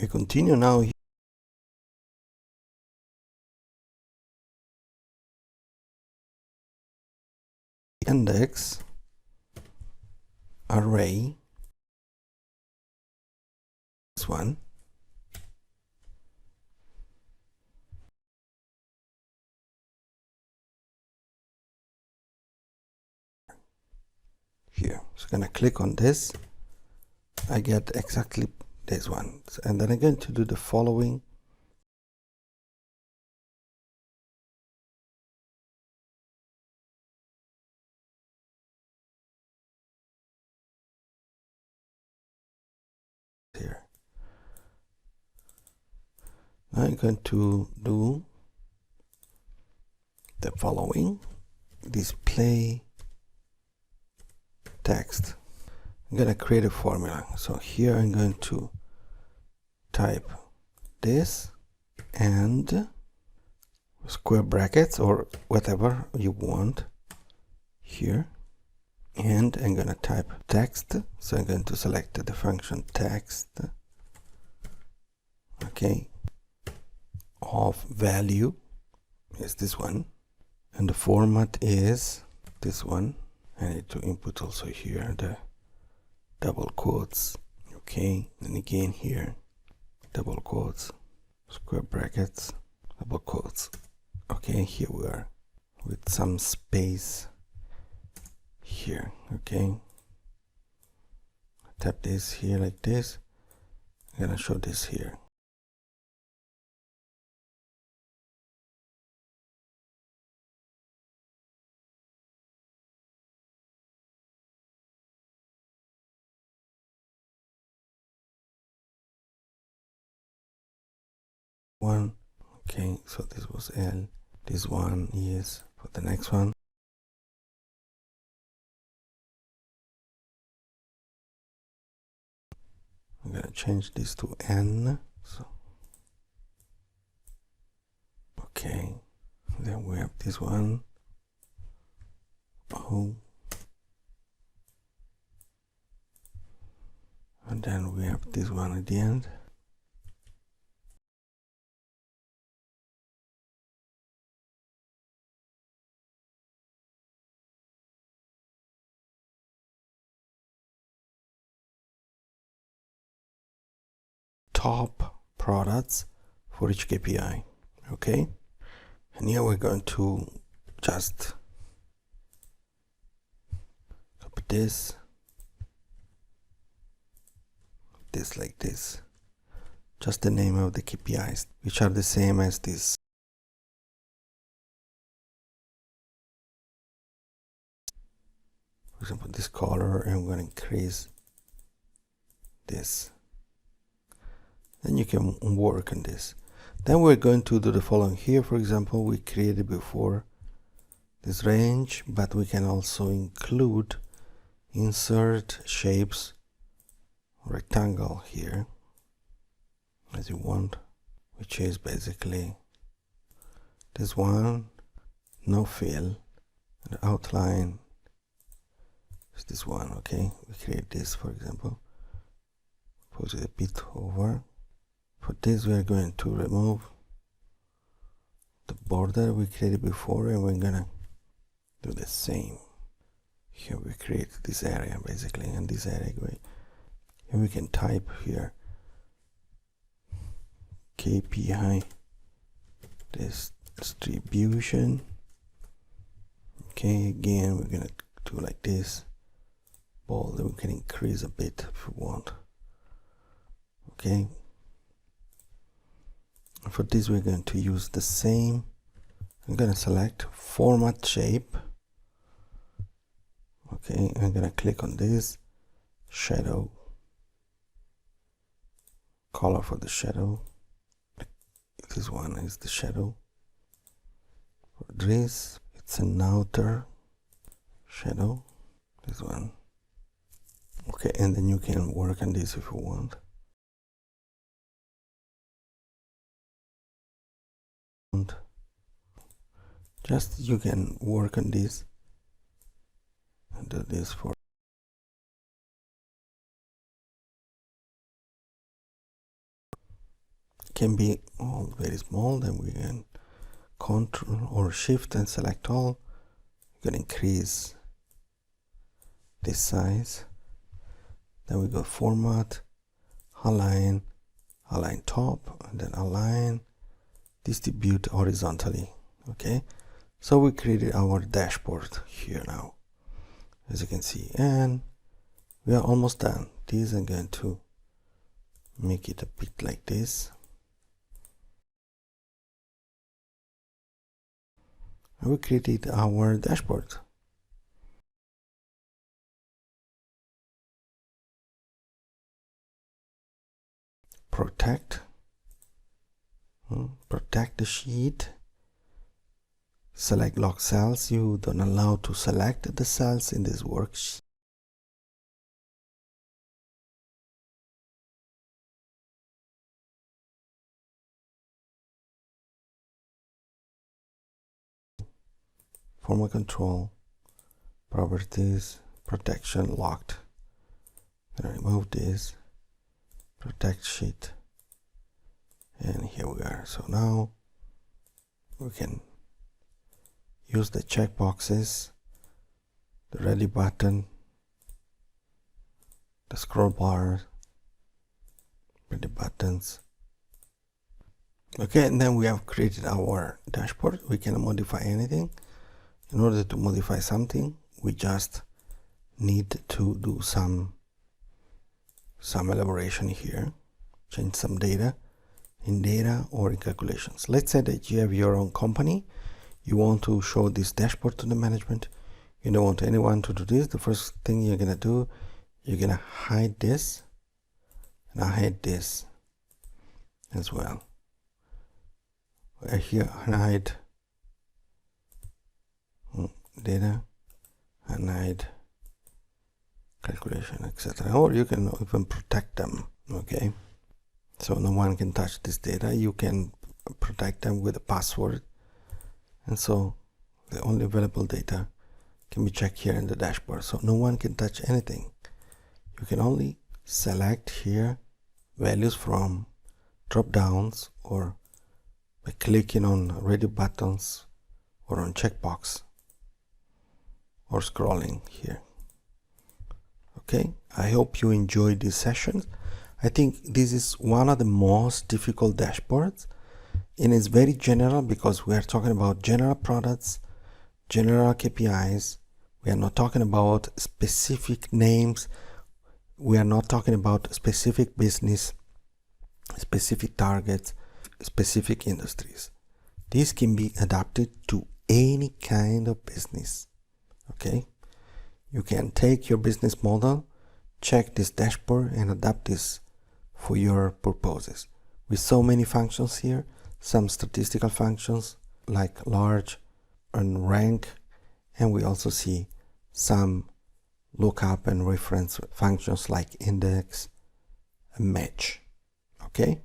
We continue now. Index array, this one, here. So I'm going to click on this. I get exactly this one, and then I'm going to do the following. Here. Now I'm going to do the following: display text. I'm going to create a formula. So here I'm going to type this and square brackets or whatever you want here, and I'm going to type text. So I'm going to select the function text, okay, of value is this one, and the format is this one. I need to input also here the double quotes, okay, and again here double quotes, square brackets, double quotes. Okay, here we are with some space here. Okay, tap this here like this. I'm gonna show this here. One, okay, so this was L. This one is for the next one. I'm gonna change this to N. So okay, then we have this one, O, and then we have this one at the end. Top products for each KPI. Okay, and here we're going to just copy this like this, just the name of the KPIs, which are the same as this. For example, this color, and I'm going to increase this. Then you can work on this. Then we're going to do the following here. For example, we created before this range, but we can also include insert shapes rectangle here as you want, which is basically this one, no fill, and the outline is this one. Okay, we create this, for example, put it a bit over. For this, we are going to remove the border we created before, and we're gonna do the same. Here we create this area basically, and this area, and we can type here KPI distribution. Okay, again we're gonna do like this, bold, and we can increase a bit if we want. Okay. For this, we're going to use the same. I'm going to select format shape. Okay, I'm going to click on this shadow, color for the shadow. This one is the shadow. For this, it's an outer shadow. This one. Okay, and then you can work on this if you want. Just you can work on this and do this for . can be all very small. Then we can Control or Shift and select all. We're going to increase this size. Then we go Format, Align, Align Top, and then Align, Distribute horizontally. Okay, so we created our dashboard here now, as you can see, and we are almost done. This I'm going to make it a bit like this. And we created our dashboard. Protect the sheet. Select lock cells. You don't allow to select the cells in this worksheet. Format control, properties, protection, locked. Remove this, protect sheet, and here we are. So now we can use the checkboxes, the ready button, the scroll bar, ready buttons. Okay, and then we have created our dashboard. We can modify anything. In order to modify something, we just need to do some elaboration here, change some data in data or in calculations. Let's say that you have your own company. You want to show this dashboard to the management. You don't want anyone to do this. The first thing you're going to do, you're going to hide this, and I hide this as well. Here, hide data, and hide calculation, etc. Or you can even protect them. Okay, so no one can touch this data. You can protect them with a password, and so the only available data can be checked here in the dashboard. So no one can touch anything. You can only select here values from drop downs, or by clicking on ready buttons, or on checkbox, or scrolling here. Okay, I hope you enjoyed this session. I think this is one of the most difficult dashboards, and it's very general because we are talking about general products, general KPIs. We are not talking about specific names. We are not talking about specific business, specific targets, specific industries. This can be adapted to any kind of business. Okay, you can take your business model, check this dashboard, and adapt this for your purposes. With so many functions here, some statistical functions like large and rank, and we also see some lookup and reference functions like index and match. Okay.